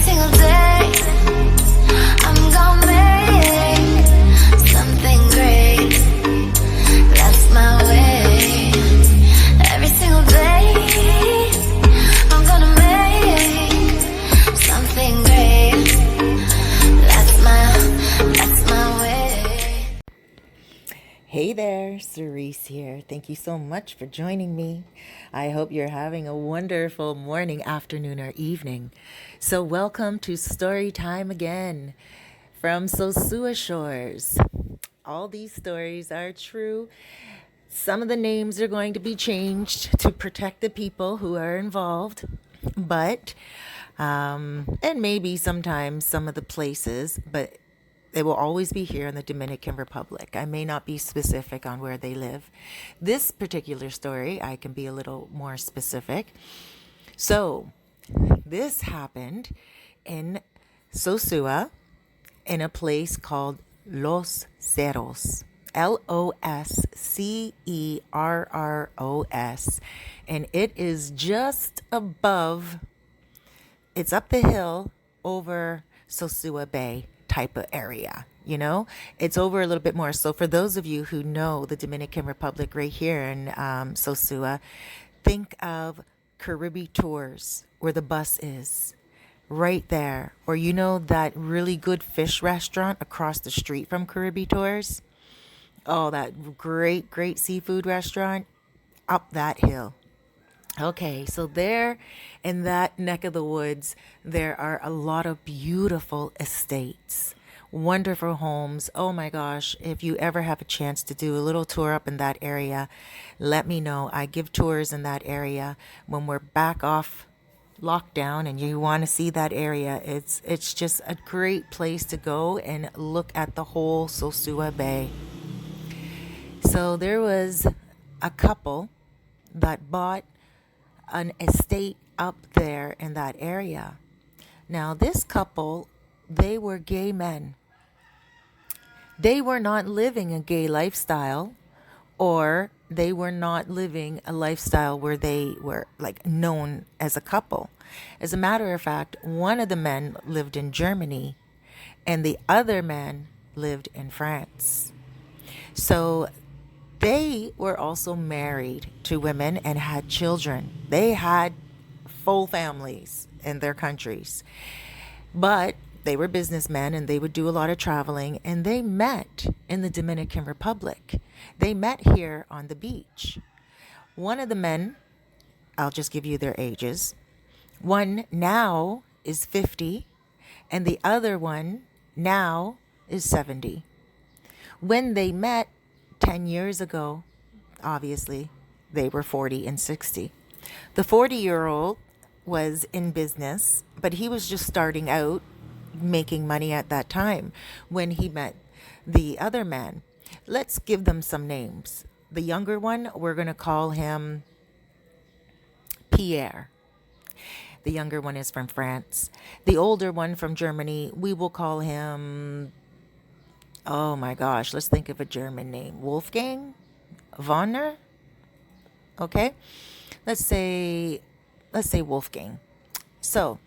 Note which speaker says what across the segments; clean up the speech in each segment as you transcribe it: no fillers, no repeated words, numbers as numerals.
Speaker 1: single day, I'm gonna make something great. That's my way. Every single day, I'm gonna make something great. That's my way.
Speaker 2: Hey there, Cerise here. Thank you so much for joining me. I hope you're having a wonderful morning, afternoon, or evening. So welcome to Story Time again from Sosua Shores. All these stories are true. Some of the names are going to be changed to protect the people who are involved, but and maybe sometimes some of the places, but they will always be here in the Dominican Republic. I may not be specific on where they live. This particular story, I can be a little more specific. So, this happened in Sosua, in a place called Los Cerros. Loscerros. And it is just above, it's up the hill over Sosua Bay type of area. It's over a little bit more. So for those of you who know the Dominican Republic right here in Sosua, think of Caribbean Tours, where the bus is right there, or that really good fish restaurant across the street from Caribbean Tours. Oh, that great seafood restaurant up that hill. Okay, so there in that neck of the woods, there are a lot of beautiful estates, wonderful homes. Oh my gosh, if you ever have a chance to do a little tour up in that area, let me know. I give tours in that area when we're back off lockdown and you want to see that area. It's just a great place to go and look at the whole Sosua Bay. So there was a couple that bought an estate up there in that area. Now, this couple, they were gay men. They were not living a gay lifestyle, or they were not living a lifestyle where they were known as a couple. As a matter of fact, one of the men lived in Germany and the other man lived in France. So they were also married to women and had children. They had full families in their countries. But they were businessmen and they would do a lot of traveling, and they met in the Dominican Republic. They met here on the beach. One of the men, I'll just give you their ages. One now is 50 and the other one now is 70. When they met 10 years ago, obviously, they were 40 and 60. The 40-year-old was in business, but he was just starting out making money at that time when he met the other man. Let's give them some names. The younger one, we're going to call him Pierre. The younger one is from France. The older one from Germany, we will call him, oh my gosh, let's think of a German name. Wolfgang? Vonner? Okay. Let's say Wolfgang. So,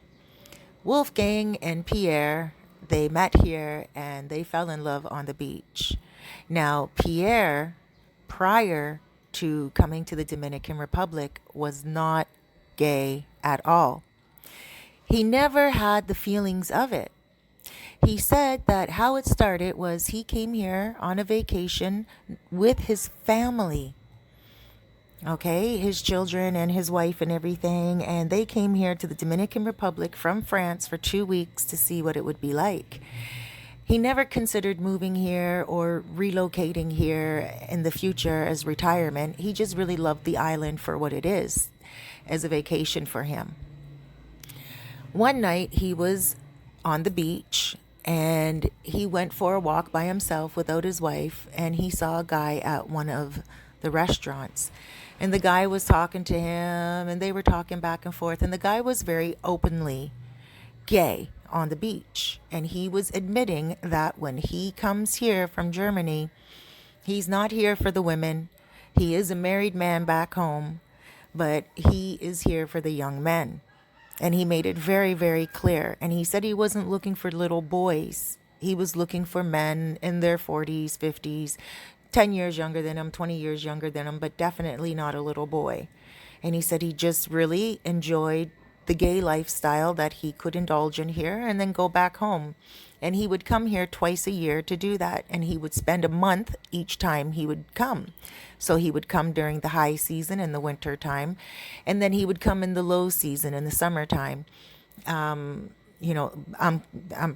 Speaker 2: Wolfgang and Pierre, they met here and they fell in love on the beach. Now, Pierre, prior to coming to the Dominican Republic, was not gay at all. He never had the feelings of it. He said that how it started was he came here on a vacation with his family. Okay, his children and his wife and everything. And they came here to the Dominican Republic from France for 2 weeks to see what it would be like. He never considered moving here or relocating here in the future as retirement. He just really loved the island for what it is, as a vacation for him. One night he was on the beach and he went for a walk by himself without his wife, and he saw a guy at one of the restaurants. And the guy was talking to him and they were talking back and forth, and the guy was very openly gay on the beach. And he was admitting that when he comes here from Germany, he's not here for the women. He is a married man back home, but he is here for the young men. And he made it very, very clear. And he said he wasn't looking for little boys. He was looking for men in their 40s, 50s, 10 years younger than him, 20 years younger than him, but definitely not a little boy. And he said he just really enjoyed the gay lifestyle that he could indulge in here and then go back home. And he would come here twice a year to do that. And he would spend a month each time he would come. So he would come during the high season in the winter time. And then he would come in the low season in the summertime. I'm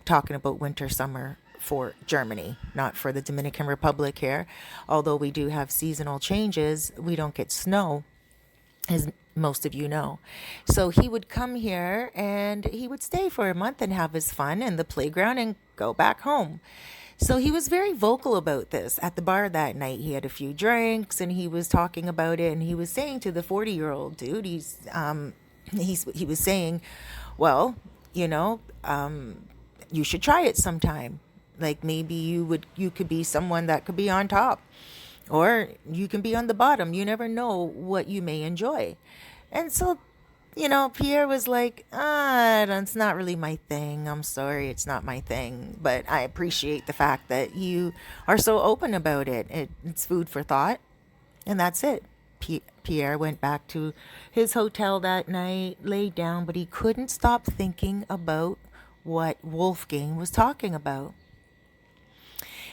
Speaker 2: talking about winter, summer for Germany, not for the Dominican Republic here. Although we do have seasonal changes, we don't get snow, as most of you know. So he would come here and he would stay for a month and have his fun in the playground and go back home. So he was very vocal about this at the bar that night. He had a few drinks and he was talking about it, and he was saying to the 40-year-old dude, he was saying, well, you should try it sometime. Like maybe you could be someone that could be on top, or you can be on the bottom. You never know what you may enjoy. And so, Pierre was like, it's not really my thing. I'm sorry, it's not my thing. But I appreciate the fact that you are so open about it. It's food for thought. And that's it. Pierre went back to his hotel that night, laid down, but he couldn't stop thinking about what Wolfgang was talking about.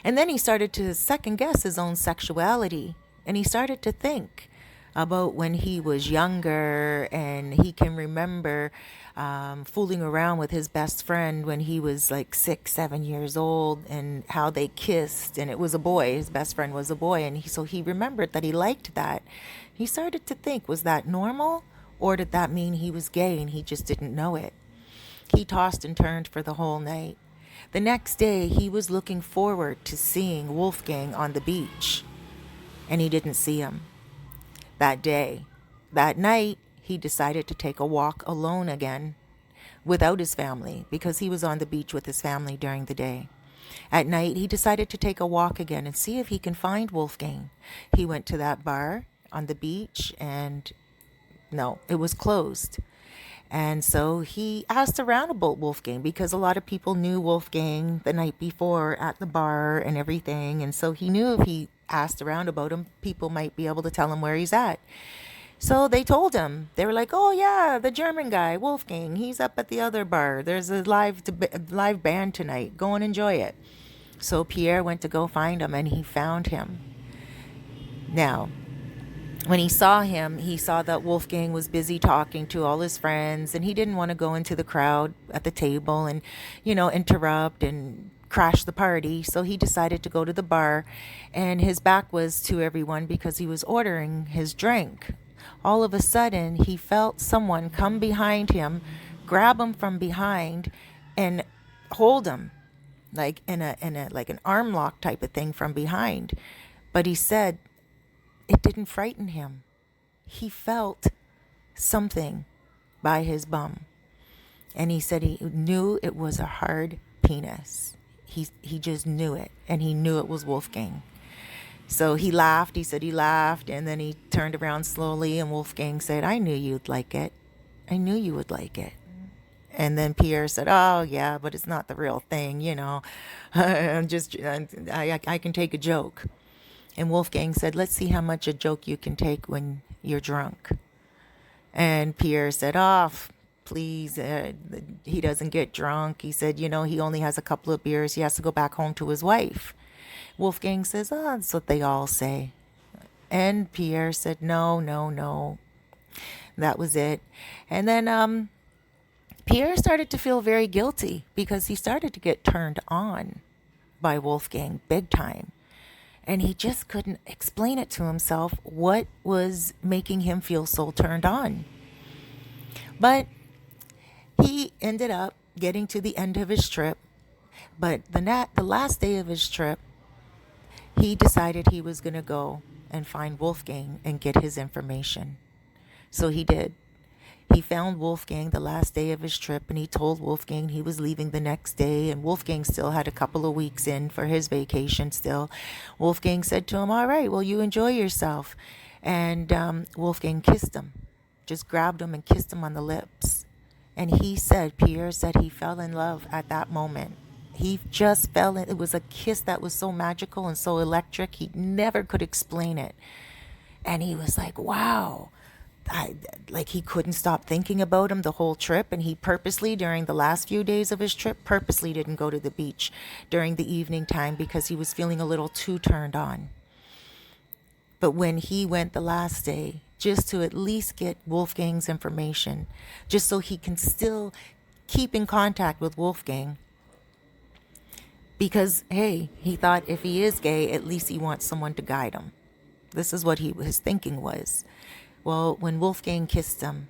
Speaker 2: And then he started to second guess his own sexuality. And he started to think about when he was younger, and he can remember fooling around with his best friend when he was like 6, 7 years old, and how they kissed. And it was a boy. His best friend was a boy. And so he remembered that he liked that. He started to think, was that normal? Or did that mean he was gay and he just didn't know it? He tossed and turned for the whole night. The next day, he was looking forward to seeing Wolfgang on the beach, and he didn't see him that day. That night, he decided to take a walk alone again without his family, because he was on the beach with his family during the day. At night, he decided to take a walk again and see if he can find Wolfgang. He went to that bar on the beach, and no, it was closed. And so he asked around about Wolfgang, because a lot of people knew Wolfgang the night before at the bar and everything. And so he knew if he asked around about him, people might be able to tell him where he's at. So they told him. They were like, oh, yeah, the German guy, Wolfgang, he's up at the other bar. There's a live band tonight. Go and enjoy it. So Pierre went to go find him, and he found him. Now, when he saw him, he saw that Wolfgang was busy talking to all his friends, and he didn't want to go into the crowd at the table and, interrupt and crash the party. So he decided to go to the bar, and his back was to everyone because he was ordering his drink. All of a sudden, he felt someone come behind him, grab him from behind, and hold him like in a like an arm lock type of thing from behind. But he said it didn't frighten him. He felt something by his bum. And he said he knew it was a hard penis. He just knew it. And he knew it was Wolfgang. So he laughed. He said he laughed. And then he turned around slowly. And Wolfgang said, I knew you'd like it. I knew you would like it. And then Pierre said, oh, yeah, but it's not the real thing, I can take a joke. And Wolfgang said, let's see how much a joke you can take when you're drunk. And Pierre said, please, he doesn't get drunk. He said, he only has a couple of beers. He has to go back home to his wife. Wolfgang says, that's what they all say. And Pierre said, no. That was it. And then Pierre started to feel very guilty, because he started to get turned on by Wolfgang big time. And he just couldn't explain it to himself what was making him feel so turned on. But he ended up getting to the end of his trip. But the last day of his trip, he decided he was going to go and find Wolfgang and get his information. So he did. He found Wolfgang the last day of his trip, and he told Wolfgang he was leaving the next day, and Wolfgang still had a couple of weeks in for his vacation still. Wolfgang said to him, all right, well, you enjoy yourself. And Wolfgang kissed him, just grabbed him and kissed him on the lips. And Pierre said he fell in love at that moment. He just fell in. It was a kiss that was so magical and so electric. He never could explain it. And he was like, wow. Like he couldn't stop thinking about him the whole trip. And he purposely, during the last few days of his trip, purposely didn't go to the beach during the evening time because he was feeling a little too turned on. But when he went the last day, just to at least get Wolfgang's information, just so he can still keep in contact with Wolfgang. Because, hey, he thought if he is gay, at least he wants someone to guide him. This is what his thinking was. Well, when Wolfgang kissed him,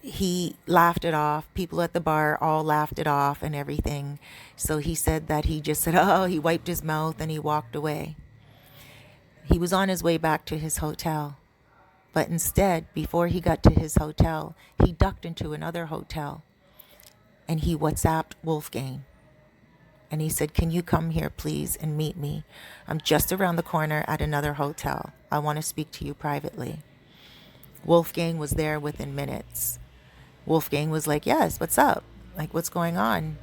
Speaker 2: he laughed it off. People at the bar all laughed it off and everything. So he said that he just said, oh, he wiped his mouth and he walked away. He was on his way back to his hotel. But instead, before he got to his hotel, he ducked into another hotel. And he WhatsApped Wolfgang. And he said, can you come here, please, and meet me? I'm just around the corner at another hotel. I want to speak to you privately. Wolfgang was there within minutes. Wolfgang was like, yes, what's up? Like, what's going on?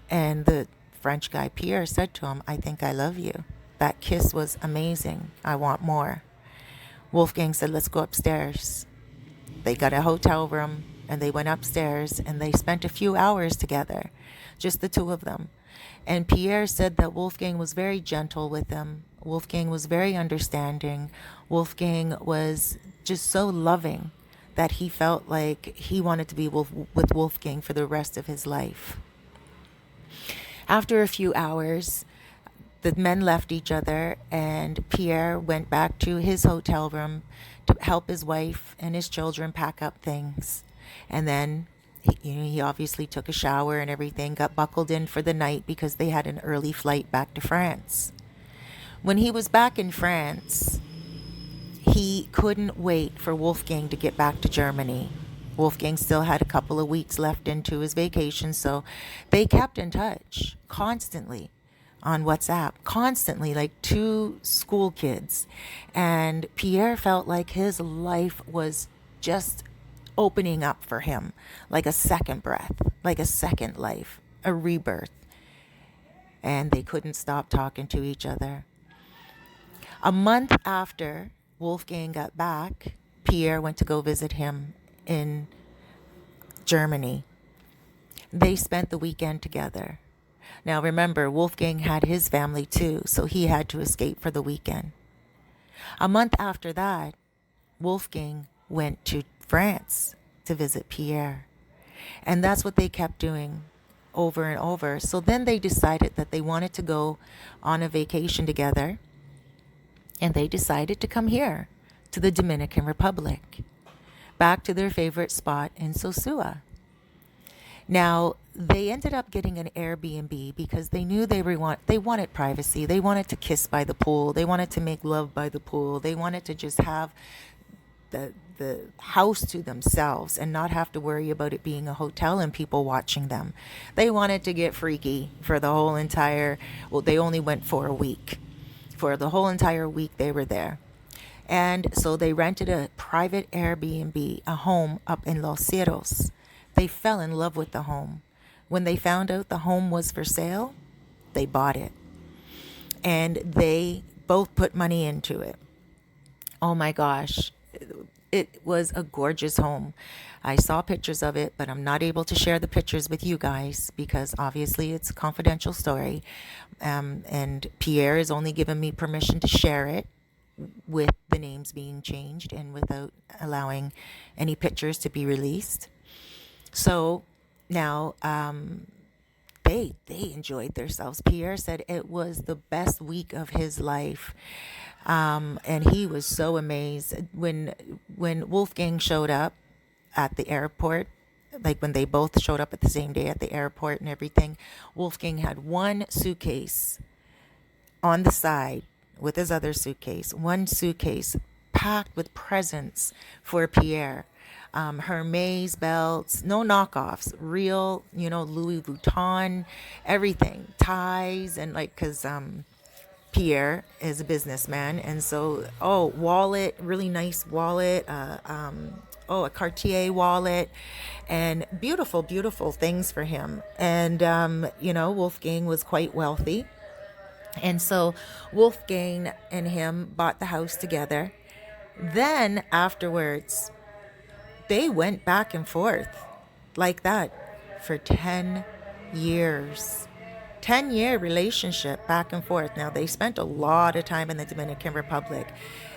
Speaker 2: And the French guy, Pierre, said to him, I think I love you. That kiss was amazing. I want more. Wolfgang said, let's go upstairs. They got a hotel room and they went upstairs and they spent a few hours together, just the two of them. And Pierre said that Wolfgang was very gentle with him. Wolfgang was very understanding. Wolfgang was just so loving that he felt like he wanted to be with Wolfgang for the rest of his life. After a few hours, the men left each other and Pierre went back to his hotel room to help his wife and his children pack up things. And then he obviously took a shower and everything, got buckled in for the night because they had an early flight back to France. When he was back in France, he couldn't wait for Wolfgang to get back to Germany. Wolfgang still had a couple of weeks left into his vacation, so they kept in touch constantly on WhatsApp, constantly, like two school kids. And Pierre felt like his life was just opening up for him, like a second breath, like a second life, a rebirth. And they couldn't stop talking to each other. A month after Wolfgang got back, Pierre went to go visit him in Germany. They spent the weekend together. Now remember, Wolfgang had his family too, so he had to escape for the weekend. A month after that, Wolfgang went to France to visit Pierre. And that's what they kept doing over and over. So then they decided that they wanted to go on a vacation together. And they decided to come here to the Dominican Republic, back to their favorite spot in Sosua. Now, they ended up getting an Airbnb because they knew they wanted privacy. They wanted to kiss by the pool. They wanted to make love by the pool. They wanted to just have the house to themselves and not have to worry about it being a hotel and people watching them. They wanted to get freaky for the whole entire, well, they only went for a week. For the whole entire week they were there. And so they rented a private Airbnb, a home up in Los Cerros. They fell in love with the home. When they found out the home was for sale, they bought it. And they both put money into it. Oh my gosh. It was a gorgeous home. I saw pictures of it, but I'm not able to share the pictures with you guys because obviously it's a confidential story. And Pierre has only given me permission to share it with the names being changed and without allowing any pictures to be released. So now they enjoyed themselves. Pierre said it was the best week of his life. And he was so amazed when Wolfgang showed up at the airport, like when they both showed up at the same day at the airport and everything. Wolfgang had one suitcase on the side with his other suitcase, one suitcase packed with presents for Pierre. Hermes belts, no knockoffs, real, Louis Vuitton, everything, ties, and because Pierre is a businessman, and so wallet, really nice wallet, a Cartier wallet, and beautiful, beautiful things for him. And, Wolfgang was quite wealthy. And so Wolfgang and him bought the house together. Then afterwards, they went back and forth like that for 10 years. 10-year relationship back and forth. Now, they spent a lot of time in the Dominican Republic.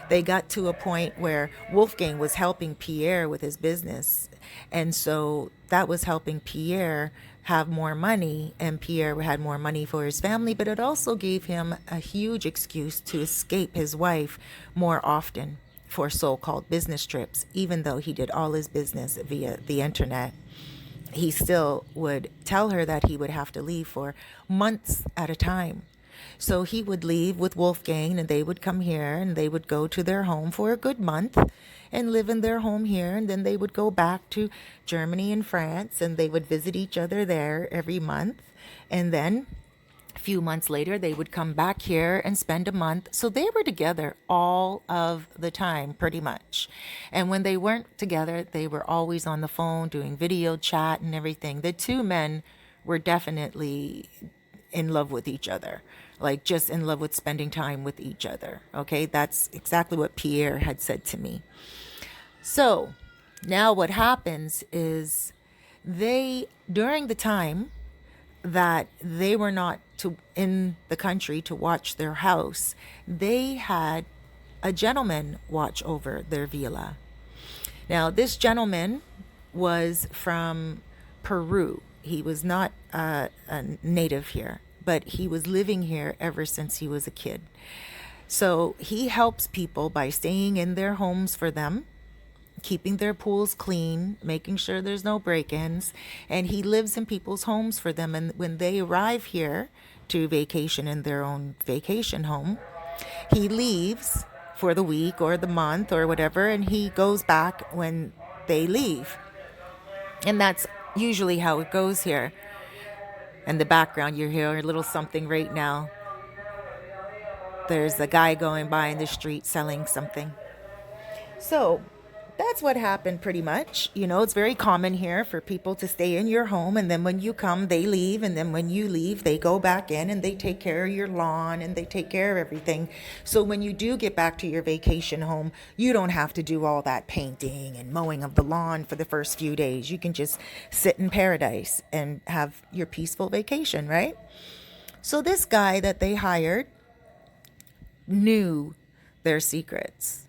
Speaker 2: They got to a point where Wolfgang was helping Pierre with his business. And so that was helping Pierre have more money, and Pierre had more money for his family, but it also gave him a huge excuse to escape his wife more often for so-called business trips, even though he did all his business via the internet. He still would tell her that he would have to leave for months at a time. So he would leave with Wolfgang, and they would come here, and they would go to their home for a good month and live in their home here. And then they would go back to Germany and France, and they would visit each other there every month. And then a few months later, they would come back here and spend a month. So they were together all of the time, pretty much. And when they weren't together, they were always on the phone doing video chat and everything. The two men were definitely in love with each other, like just in love with spending time with each other. Okay, that's exactly what Pierre had said to me. So now what happens is during the time that they were not in the country to watch their house, they had a gentleman watch over their villa. Now, this gentleman was from Peru. He was not a native here, but he was living here ever since he was a kid. So he helps people by staying in their homes for them, keeping their pools clean, making sure there's no break-ins, and he lives in people's homes for them. And when they arrive here to vacation in their own vacation home, he leaves for the week or the month or whatever, and he goes back when they leave. And that's usually how it goes here. In the background, you hear a little something right now. There's a guy going by in the street selling something. So that's what happened pretty much. It's very common here for people to stay in your home, and then when you come, they leave, and then when you leave, they go back in and they take care of your lawn and they take care of everything. So when you do get back to your vacation home, you don't have to do all that painting and mowing of the lawn for the first few days. You can just sit in paradise and have your peaceful vacation, right? So this guy that they hired knew their secrets.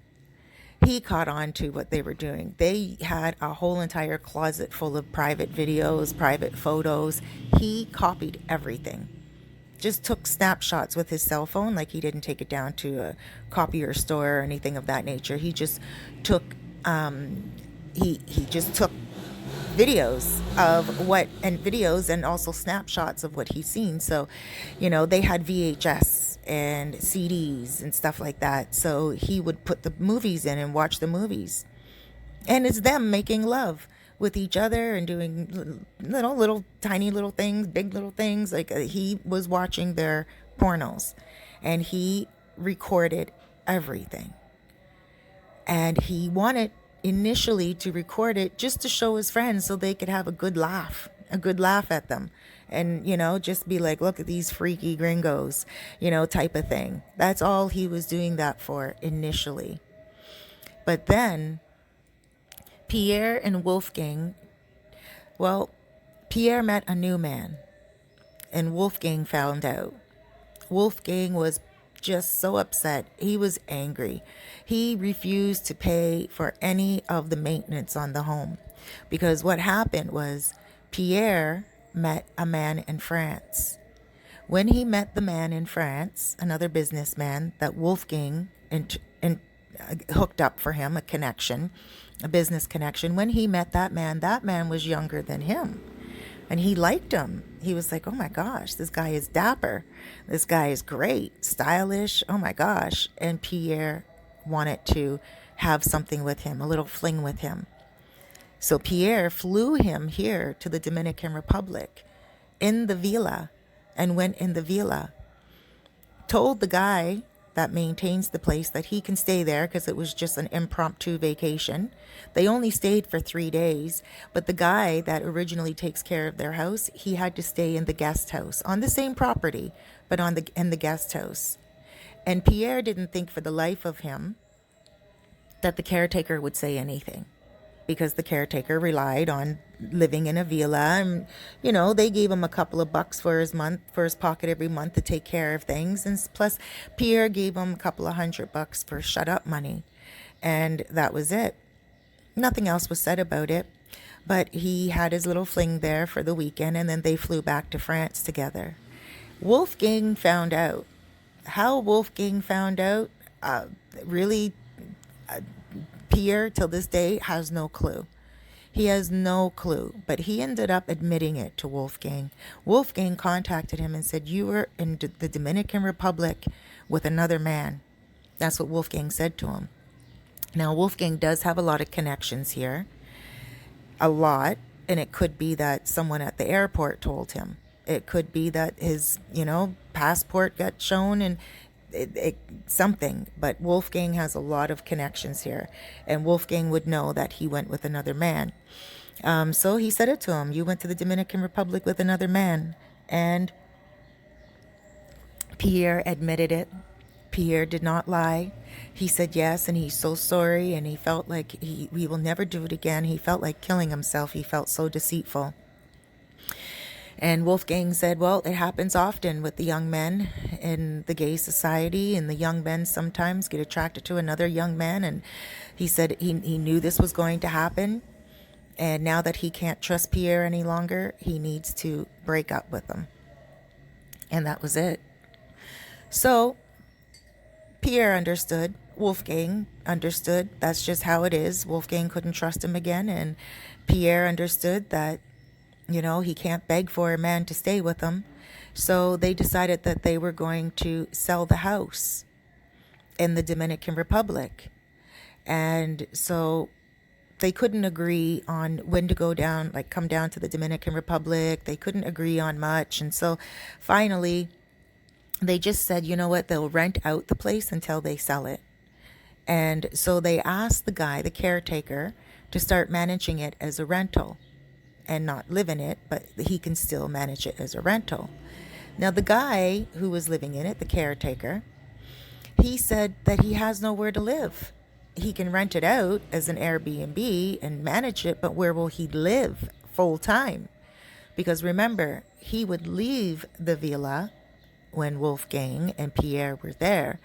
Speaker 2: He caught on to what they were doing. They had a whole entire closet full of private videos, private photos. He copied everything. Just took snapshots with his cell phone, like he didn't take it down to a copier store or anything of that nature. He just took he just took videos and also snapshots of what he's seen. So, they had VHS and CDs and stuff like that. So he would put the movies in and watch the movies. And it's them making love with each other and doing little tiny little things, big little things. Like he was watching their pornos, and he recorded everything. And he wanted initially to record it just to show his friends so they could have a good laugh at them. And, just be like, look at these freaky gringos, type of thing. That's all he was doing that for initially. But then Pierre and Wolfgang, Pierre met a new man, and Wolfgang found out. Wolfgang was just so upset. He was angry. He refused to pay for any of the maintenance on the home, because what happened was Pierre met a man in France. When he met the man in France, another businessman that Wolfgang hooked up for him, a business connection. When he met that man was younger than him, and he liked him. He was like, oh my gosh, this guy is dapper. This guy is great, stylish. Oh my gosh. And Pierre wanted to have something with him, a little fling with him. So Pierre flew him here to the Dominican Republic in the villa, and went in the villa, told the guy that maintains the place that he can stay there because it was just an impromptu vacation. They only stayed for 3 days, but the guy that originally takes care of their house, he had to stay in the guest house on the same property, but in the guest house. And Pierre didn't think for the life of him that the caretaker would say anything, because the caretaker relied on living in a villa, and they gave him a couple of bucks for his pocket every month to take care of things, and plus Pierre gave him a couple of $100 for shut up money, and that was it. Nothing else was said about it, but he had his little fling there for the weekend, and then they flew back to France together. Wolfgang found out. How Wolfgang found out, really, Pierre till this day has no clue. He has no clue, but he ended up admitting it to Wolfgang. Wolfgang contacted him and said, "You were in the Dominican Republic with another man." That's what Wolfgang said to him. Now, Wolfgang does have a lot of connections here. A lot. And it could be that someone at the airport told him. It could be that his, passport got shown and something. But Wolfgang has a lot of connections here. And Wolfgang would know that he went with another man. So he said it to him. "You went to the Dominican Republic with another man." And Pierre admitted it. Pierre did not lie. He said yes, and he's so sorry, and he felt like he will never do it again. He felt like killing himself. He felt so deceitful. And Wolfgang said, well, it happens often with the young men in the gay society, and the young men sometimes get attracted to another young man. And he said he knew this was going to happen. And now that he can't trust Pierre any longer, he needs to break up with him. And that was it. So Pierre understood. Wolfgang understood. That's just how it is. Wolfgang couldn't trust him again. And Pierre understood that, he can't beg for a man to stay with him. So they decided that they were going to sell the house in the Dominican Republic. And so they couldn't agree on when to come down to the Dominican Republic. They couldn't agree on much. And so finally, they just said, you know what, they'll rent out the place until they sell it. And so they asked the guy, the caretaker, to start managing it as a rental and not live in it, but he can still manage it as a rental. Now, the guy who was living in it, the caretaker, he said that he has nowhere to live. He can rent it out as an Airbnb and manage it, but where will he live full time? Because remember, he would leave the villa when Wolfgang and Pierre were there,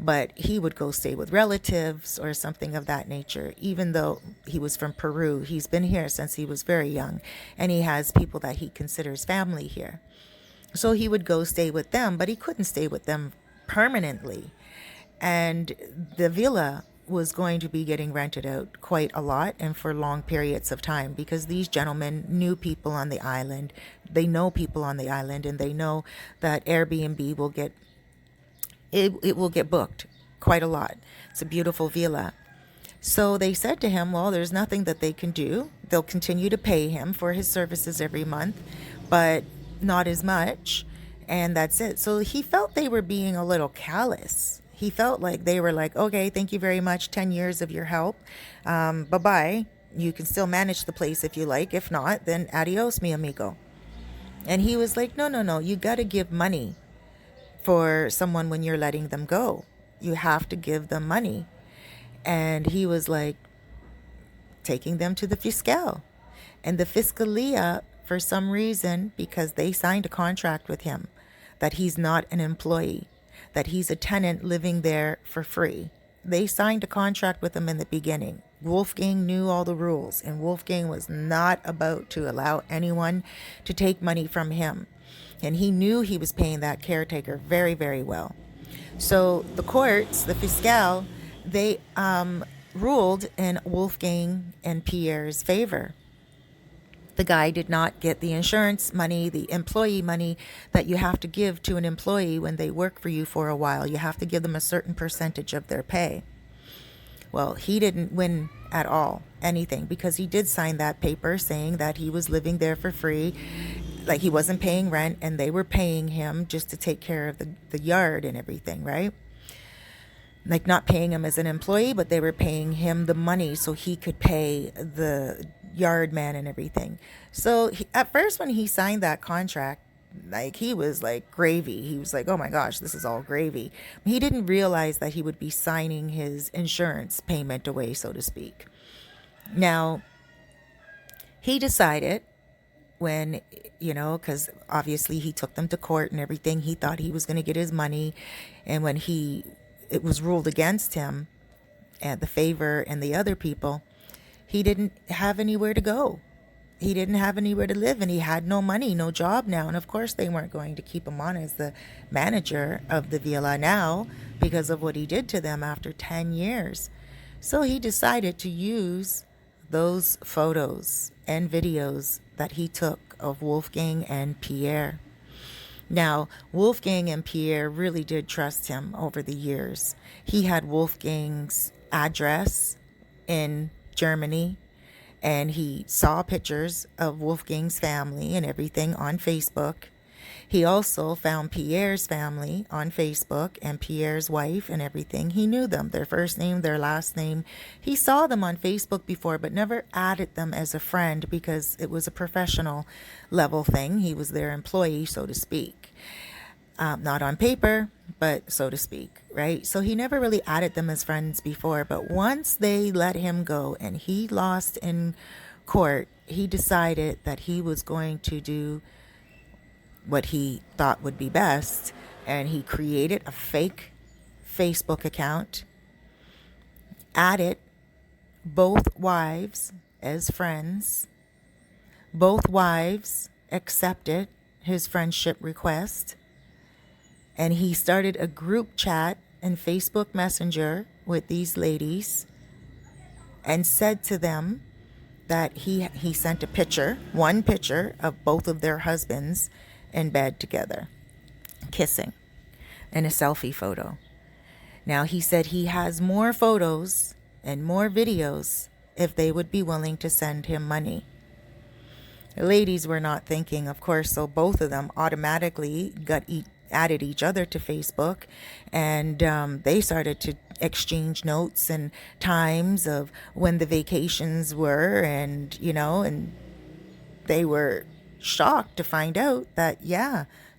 Speaker 2: but he would go stay with relatives or something of that nature. Even though he was from Peru, he's been here since he was very young, and he has people that he considers family here. So he would go stay with them, but he couldn't stay with them permanently. And the villa was going to be getting rented out quite a lot and for long periods of time, because these gentlemen knew people on the island. They know people on the island, and they know that Airbnb will get booked quite a lot. It's a beautiful villa. So they said to him, well, there's nothing that they can do. They'll continue to pay him for his services every month, but not as much. And that's it. So he felt they were being a little callous. He felt like they were like, okay, thank you very much. 10 years of your help. Bye-bye. You can still manage the place if you like. If not, then adios, mi amigo. And he was like, no. You got to give money for someone when you're letting them go. You have to give them money. And he was like taking them to the fiscal. And the fiscalia, for some reason, because they signed a contract with him that he's not an employee, that he's a tenant living there for free. They signed a contract with him in the beginning. Wolfgang knew all the rules, and Wolfgang was not about to allow anyone to take money from him. And he knew he was paying that caretaker very, very well. So the courts, the fiscal, they ruled in Wolfgang and Pierre's favor. The guy did not get the insurance money, the employee money that you have to give to an employee when they work for you for a while. You have to give them a certain percentage of their pay. Well, he didn't win at all, anything, because he did sign that paper saying that he was living there for free, like he wasn't paying rent, and they were paying him just to take care of the yard and everything, right? like not paying him as an employee, but they were paying him the money so he could pay the yard man and everything. So at first, when he signed that contract, like he was like gravy. He was like, oh my gosh, this is all gravy. He didn't realize that he would be signing his insurance payment away, so to speak. Now, he decided when, because obviously he took them to court and everything, he thought he was going to get his money. And when it was ruled against him and the favor and the other people, he didn't have anywhere to go. He didn't have anywhere to live, and he had no money, no job now. And of course, they weren't going to keep him on as the manager of the villa now because of what he did to them after 10 years. So he decided to use those photos and videos that he took of Wolfgang and Pierre. Now, Wolfgang and Pierre really did trust him over the years. He had Wolfgang's address in Germany, and he saw pictures of Wolfgang's family and everything on Facebook. He also found Pierre's family on Facebook and Pierre's wife and everything. He knew them, their first name, their last name. He saw them on Facebook before, but never added them as a friend because it was a professional level thing. He was their employee, so to speak. Not on paper, but so to speak, right? So he never really added them as friends before. But once they let him go and he lost in court, he decided that he was going to do what he thought would be best. And he created a fake Facebook account, added both wives as friends. Both wives accepted his friendship request. And he started a group chat in Facebook Messenger with these ladies and said to them that he sent a picture, one picture of both of their husbands in bed together, kissing, and a selfie photo. Now, he said he has more photos and more videos if they would be willing to send him money. The ladies were not thinking, of course, so both of them automatically added each other to Facebook, and they started to exchange notes and times of when the vacations were, and and they were shocked to find out that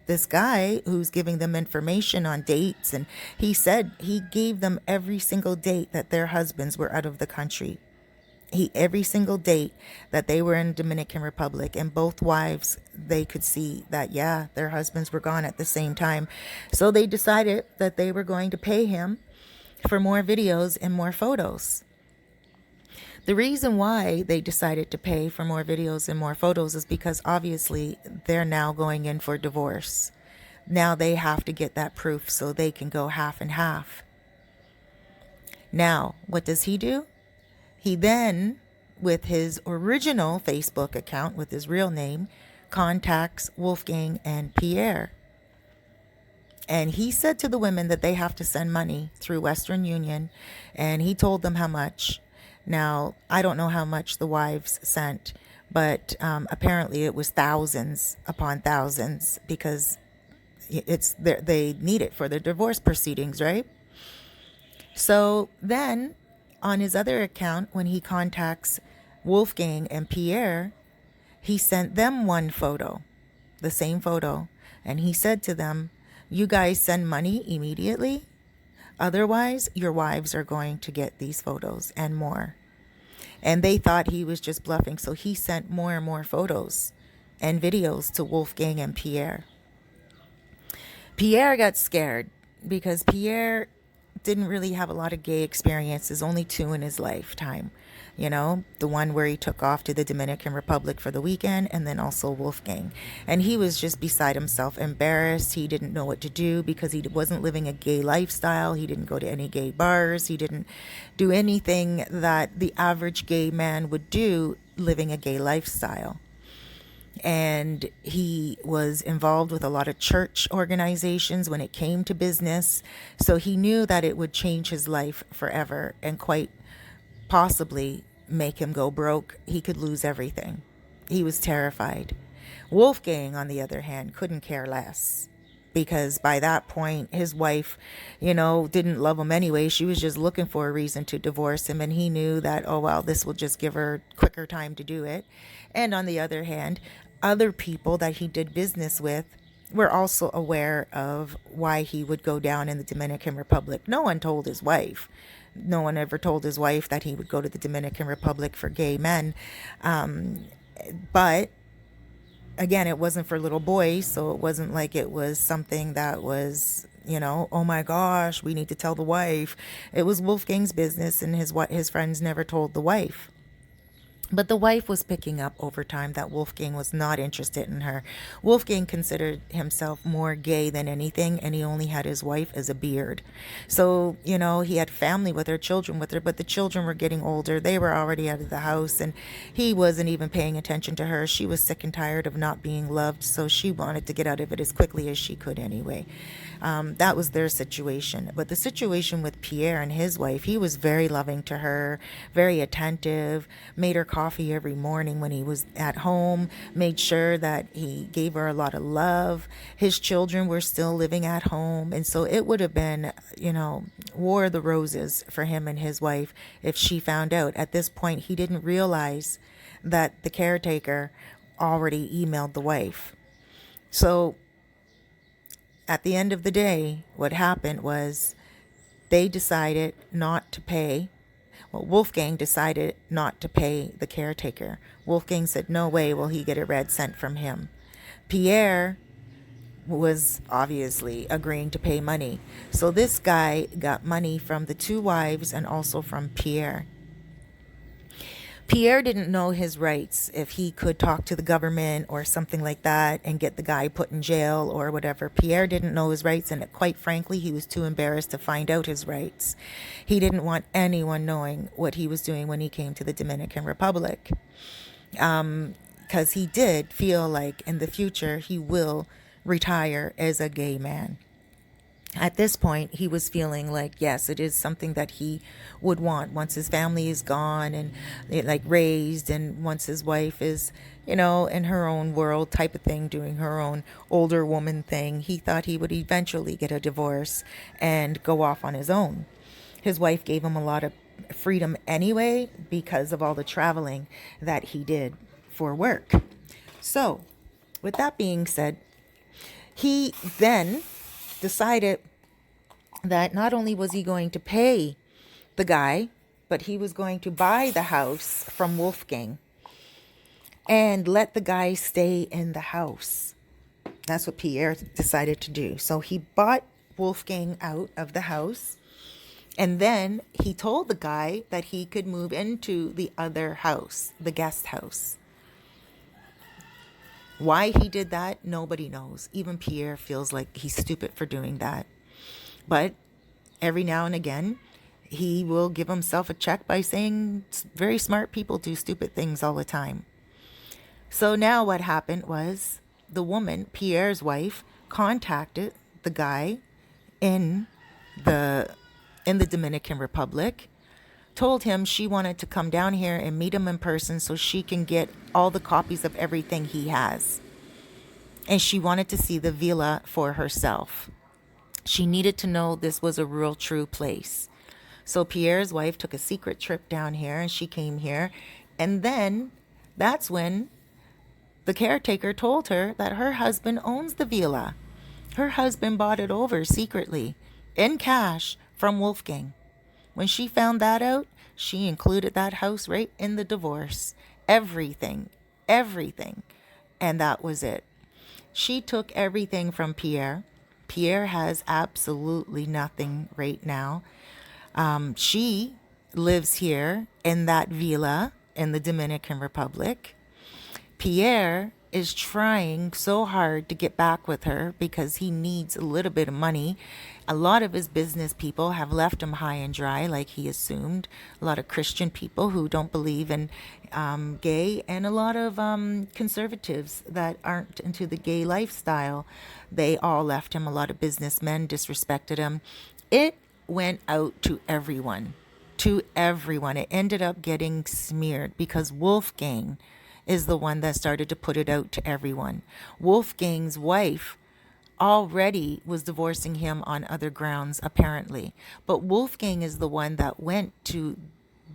Speaker 2: this guy who's giving them information on dates, and he said he gave them every single date that their husbands were out of the country. Every single date that they were in Dominican Republic, and both wives, they could see that, their husbands were gone at the same time. So they decided that they were going to pay him for more videos and more photos. The reason why they decided to pay for more videos and more photos is because obviously they're now going in for divorce. Now they have to get that proof so they can go half and half. Now, what does he do? He then, with his original Facebook account, with his real name, contacts Wolfgang and Pierre. And he said to the women that they have to send money through Western Union, and he told them how much. Now, I don't know how much the wives sent, but apparently it was thousands upon thousands because they need it for their divorce proceedings, right? So then, on his other account, when he contacts Wolfgang and Pierre, he sent them one photo, the same photo, and he said to them, you guys send money immediately, otherwise your wives are going to get these photos and more. And they thought he was just bluffing, so he sent more and more photos and videos to Wolfgang and Pierre. Pierre got scared because Pierre didn't really have a lot of gay experiences, only 2 in his lifetime. The one where he took off to the Dominican Republic for the weekend, and then also Wolfgang. And he was just beside himself, embarrassed. He didn't know what to do because he wasn't living a gay lifestyle. He didn't go to any gay bars. He didn't do anything that the average gay man would do living a gay lifestyle. And he was involved with a lot of church organizations when it came to business. So he knew that it would change his life forever and quite possibly make him go broke. He could lose everything. He was terrified. Wolfgang, on the other hand, couldn't care less. because by that point his wife, didn't love him anyway. She was just looking for a reason to divorce him, and he knew that, oh well, this will just give her quicker time to do it. And on the other hand, other people that he did business with were also aware of why he would go down in the Dominican Republic. No one told his wife. No one ever told his wife that he would go to the Dominican Republic for gay men. But again, it wasn't for little boys, so it wasn't like it was something that was, oh my gosh, we need to tell the wife. It was Wolfgang's business, and his friends never told the wife. But the wife was picking up over time that Wolfgang was not interested in her. Wolfgang considered himself more gay than anything, and he only had his wife as a beard. So, he had family with her, children with her, but the children were getting older. They were already out of the house, and he wasn't even paying attention to her. She was sick and tired of not being loved, so she wanted to get out of it as quickly as she could anyway. That was their situation. But the situation with Pierre and his wife, he was very loving to her, very attentive, made her coffee every morning when he was at home, made sure that he gave her a lot of love. His children were still living at home. And so it would have been, War of the Roses for him and his wife if she found out. At this point, he didn't realize that the caretaker already emailed the wife. So at the end of the day, what happened was they decided not to pay. Well, Wolfgang decided not to pay the caretaker. Wolfgang said, no way will he get a red cent from him. Pierre was obviously agreeing to pay money. So this guy got money from the two wives and also from Pierre. Pierre didn't know his rights, if he could talk to the government or something like that and get the guy put in jail or whatever. Pierre didn't know his rights, and quite frankly, he was too embarrassed to find out his rights. He didn't want anyone knowing what he was doing when he came to the Dominican Republic, because he did feel like in the future he will retire as a gay man. At this point, he was feeling like, yes, it is something that he would want once his family is gone and raised, and once his wife is, in her own world type of thing, doing her own older woman thing. He thought he would eventually get a divorce and go off on his own. His wife gave him a lot of freedom anyway because of all the traveling that he did for work. So, with that being said, he then decided that not only was he going to pay the guy, but he was going to buy the house from Wolfgang and let the guy stay in the house. That's what Pierre decided to do. So he bought Wolfgang out of the house, and then he told the guy that he could move into the other house, the guest house. Why he did that, nobody knows. Even Pierre feels like he's stupid for doing that. But every now and again, he will give himself a check by saying very smart people do stupid things all the time. So now what happened was the woman, Pierre's wife, contacted the guy in the Dominican Republic, told him she wanted to come down here and meet him in person so she can get all the copies of everything he has. And she wanted to see the villa for herself. She needed to know this was a real true place. So Pierre's wife took a secret trip down here, and she came here. And then that's when the caretaker told her that her husband owns the villa. Her husband bought it over secretly in cash from Wolfgang. When she found that out, she included that house right in the divorce. Everything. And that was it. She took everything from Pierre. Pierre has absolutely nothing right now. She lives here in that villa in the Dominican Republic. Pierre is trying so hard to get back with her because he needs a little bit of money. A lot of his business people have left him high and dry, like he assumed. A lot of Christian people who don't believe in gay, and a lot of conservatives that aren't into the gay lifestyle. They all left him. A lot of businessmen disrespected him. It went out to everyone. It ended up getting smeared because Wolfgang is the one that started to put it out to everyone. Wolfgang's wife already was divorcing him on other grounds, apparently. But Wolfgang is the one that went to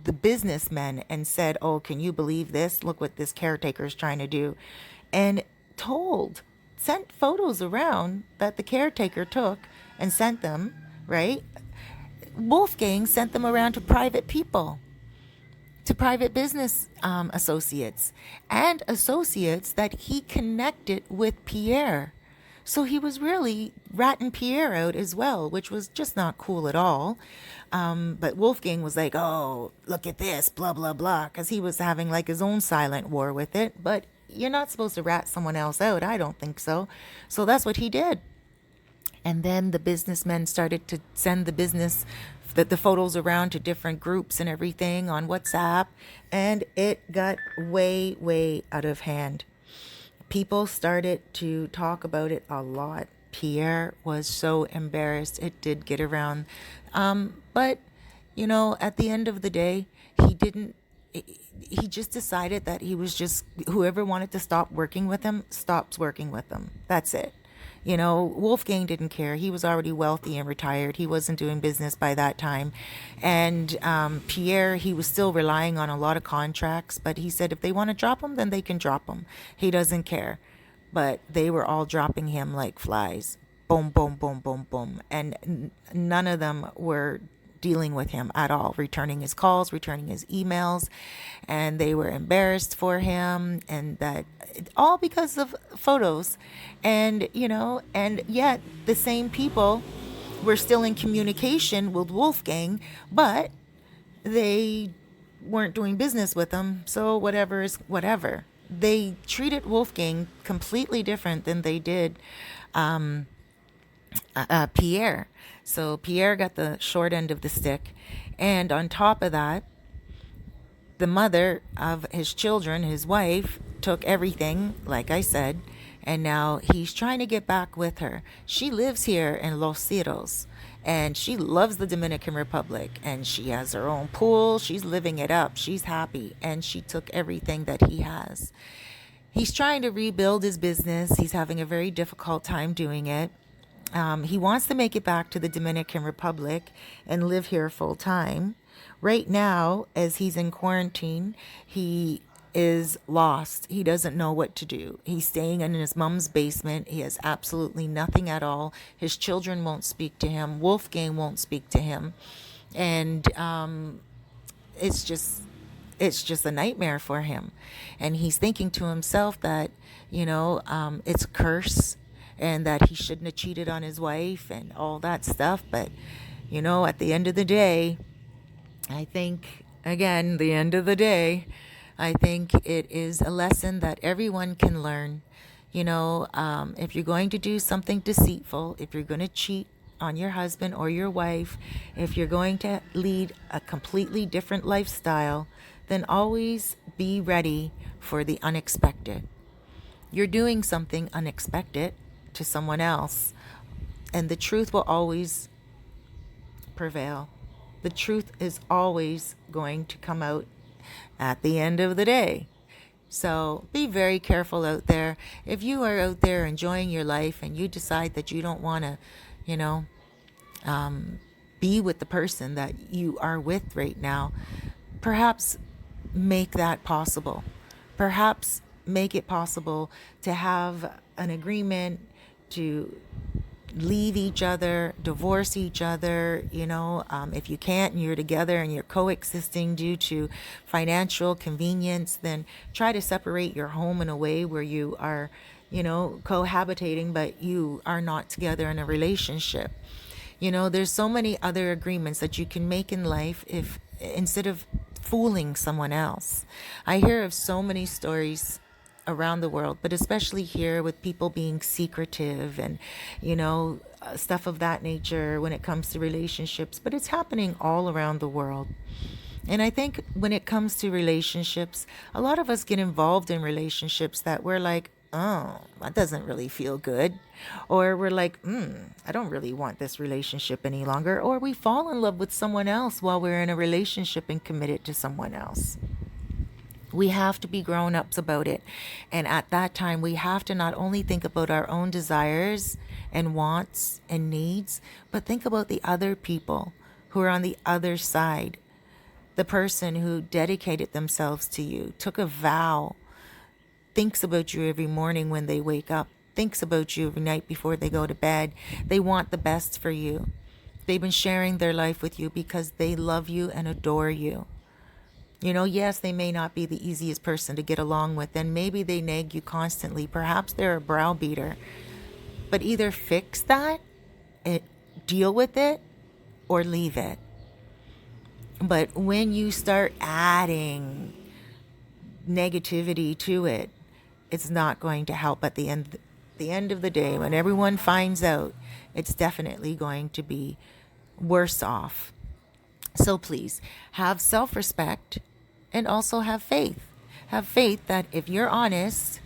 Speaker 2: the businessmen and said, "Oh, can you believe this? Look what this caretaker is trying to do." And told, sent photos around that the caretaker took and sent them, right? Wolfgang sent them around to private people, to private business associates, and associates that he connected with Pierre. So he was really ratting Pierre out as well, which was just not cool at all. But Wolfgang was like, "Oh, look at this, blah, blah, blah," because he was having like his own silent war with it. But you're not supposed to rat someone else out. I don't think so. So that's what he did. And then the businessmen started to send the photos around to different groups and everything on WhatsApp. And it got way, way out of hand. People started to talk about it a lot. Pierre was so embarrassed. It did get around. But, at the end of the day, he didn't. He just decided that he was just, whoever wanted to stop working with him stops working with him. That's it. Wolfgang didn't care. He was already wealthy and retired. He wasn't doing business by that time. And Pierre, he was still relying on a lot of contracts, but he said if they want to drop him, then they can drop him. He doesn't care. But they were all dropping him like flies. Boom, boom, boom, boom, boom. And none of them were dealing with him at all, returning his calls, returning his emails, and they were embarrassed for him, and that all because of photos. And and yet the same people were still in communication with Wolfgang, but they weren't doing business with him. So whatever is whatever. They treated Wolfgang completely different than they did Pierre. So Pierre got the short end of the stick. And on top of that, the mother of his children, his wife, took everything, like I said, and now he's trying to get back with her. She lives here in Los Cerros, and she loves the Dominican Republic, and she has her own pool. She's living it up. She's happy, and she took everything that he has. He's trying to rebuild his business. He's having a very difficult time doing it. He wants to make it back to the Dominican Republic and live here full time. Right now, as he's in quarantine, he is lost. He doesn't know what to do. He's staying in his mom's basement. He has absolutely nothing at all. His children won't speak to him. Wolfgang won't speak to him. And it's just a nightmare for him. And he's thinking to himself that, it's a curse, and that he shouldn't have cheated on his wife and all that stuff. But, at the end of the day, I think, again, the end of the day, I think it is a lesson that everyone can learn. If you're going to do something deceitful, if you're going to cheat on your husband or your wife, if you're going to lead a completely different lifestyle, then always be ready for the unexpected. You're doing something unexpected to someone else, and the truth will always prevail. The truth is always going to come out at the end of the day. So be very careful out there. If you are out there enjoying your life and you decide that you don't want to, be with the person that you are with right now, perhaps make that possible. Perhaps make it possible to have an agreement to leave each other, divorce each other, if you can't and you're together and you're coexisting due to financial convenience, then try to separate your home in a way where you are, cohabitating, but you are not together in a relationship. There's so many other agreements that you can make in life if instead of fooling someone else. I hear of so many stories around the world, but especially here with people being secretive and, stuff of that nature when it comes to relationships. But it's happening all around the world. And I think when it comes to relationships, a lot of us get involved in relationships that we're like, oh, that doesn't really feel good. Or we're like, I don't really want this relationship any longer. Or we fall in love with someone else while we're in a relationship and committed to someone else. We have to be grown-ups about it. And at that time, we have to not only think about our own desires and wants and needs, but think about the other people who are on the other side. The person who dedicated themselves to you, took a vow, thinks about you every morning when they wake up, thinks about you every night before they go to bed. They want the best for you. They've been sharing their life with you because they love you and adore you. You know, yes, they may not be the easiest person to get along with, and maybe they nag you constantly. Perhaps they're a browbeater. But either fix that, it, deal with it, or leave it. But when you start adding negativity to it, it's not going to help at the end of the day. When everyone finds out, it's definitely going to be worse off. So please have self-respect and also have faith. Have faith that if you're honest,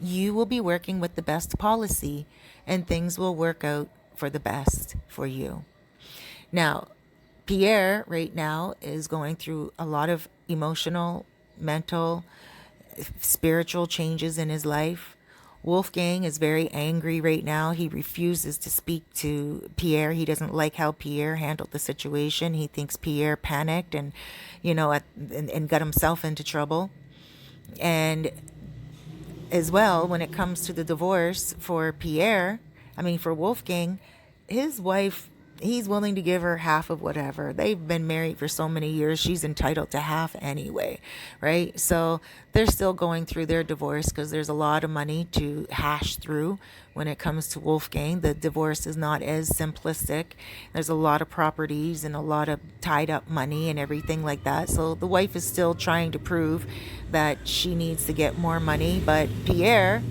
Speaker 2: you will be working with the best policy and things will work out for the best for you. Now, Pierre right now is going through a lot of emotional, mental, spiritual changes in his life. Wolfgang is very angry right now. He refuses to speak to Pierre. He doesn't like how Pierre handled the situation. He thinks Pierre panicked and, and got himself into trouble. And as well, when it comes to the divorce for for Wolfgang, his wife, he's willing to give her half of whatever. They've been married for so many years. She's entitled to half anyway, right? So they're still going through their divorce because there's a lot of money to hash through when it comes to Wolfgang. The divorce is not as simplistic. There's a lot of properties and a lot of tied up money and everything like that. So the wife is still trying to prove that she needs to get more money, but Pierre,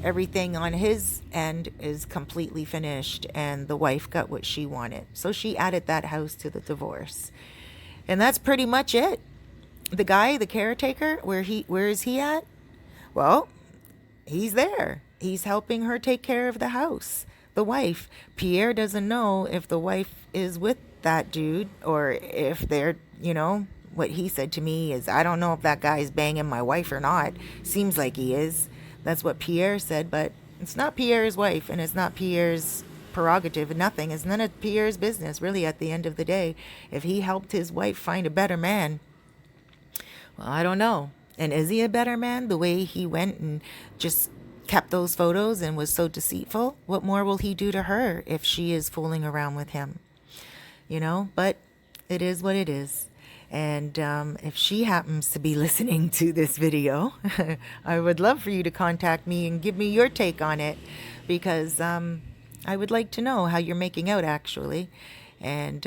Speaker 2: everything on his end is completely finished and the wife got what she wanted. So she added that house to the divorce. And that's pretty much it. The guy, the caretaker, where is he at? Well, he's there. He's helping her take care of the house. The wife. Pierre doesn't know if the wife is with that dude or if they're, what he said to me is, I don't know if that guy's banging my wife or not. Seems like he is. That's what Pierre said, but it's not Pierre's wife and it's not Pierre's prerogative. Nothing. It's none of Pierre's business, really, at the end of the day. If he helped his wife find a better man, well, I don't know. And is he a better man? The way he went and just kept those photos and was so deceitful, what more will he do to her if she is fooling around with him? But it is what it is. And if she happens to be listening to this video, I would love for you to contact me and give me your take on it, because I would like to know how you're making out, actually. And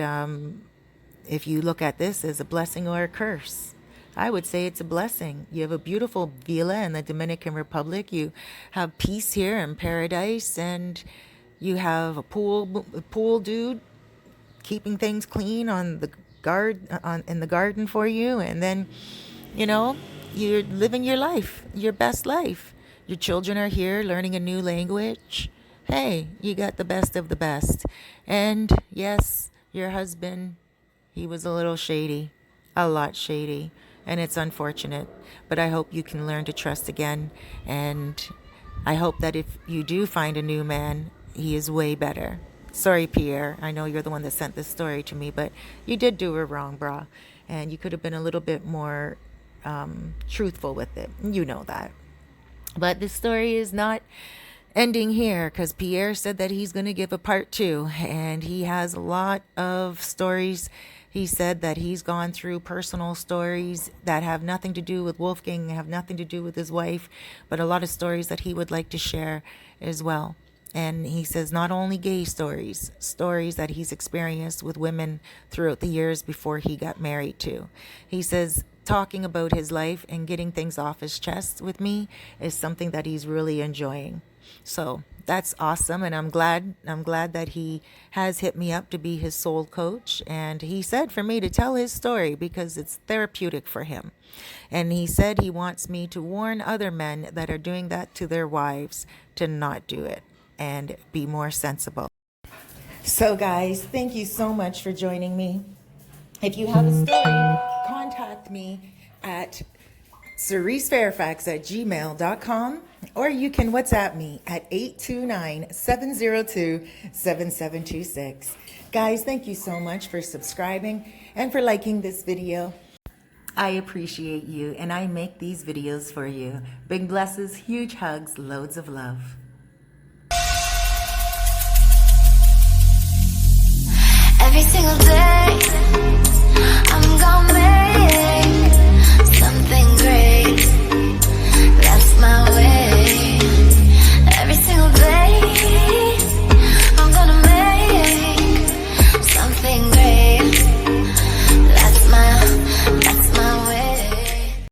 Speaker 2: if you look at this as a blessing or a curse, I would say it's a blessing. You have a beautiful villa in the Dominican Republic. You have peace here in paradise, and you have a pool dude keeping things clean on the in the garden for you, and then you're living your life, your best life. Your children are here learning a new language. Hey, you got the best of the best. And yes, your husband, he was a little shady, a lot shady, and it's unfortunate, but I hope you can learn to trust again. And I hope that if you do find a new man, he is way better. Sorry, Pierre. I know you're the one that sent this story to me, but you did do her wrong, brah. And you could have been a little bit more truthful with it. You know that. But this story is not ending here, because Pierre said that he's going to give a part 2. And he has a lot of stories. He said that he's gone through personal stories that have nothing to do with Wolfgang, have nothing to do with his wife, but a lot of stories that he would like to share as well. And he says not only gay stories that he's experienced with women throughout the years before he got married to. He says talking about his life and getting things off his chest with me is something that he's really enjoying. So that's awesome, and I'm glad that he has hit me up to be his soul coach. And he said for me to tell his story because it's therapeutic for him. And he said he wants me to warn other men that are doing that to their wives to not do it and be more sensible. So guys, thank you so much for joining me. If you have a story, contact me at CeriseFairfax@gmail.com, or you can WhatsApp me at 829-702-7726. Guys, thank you so much for subscribing and for liking this video. I appreciate you, and I make these videos for you. Big blesses, huge hugs, loads of love.
Speaker 1: Every single day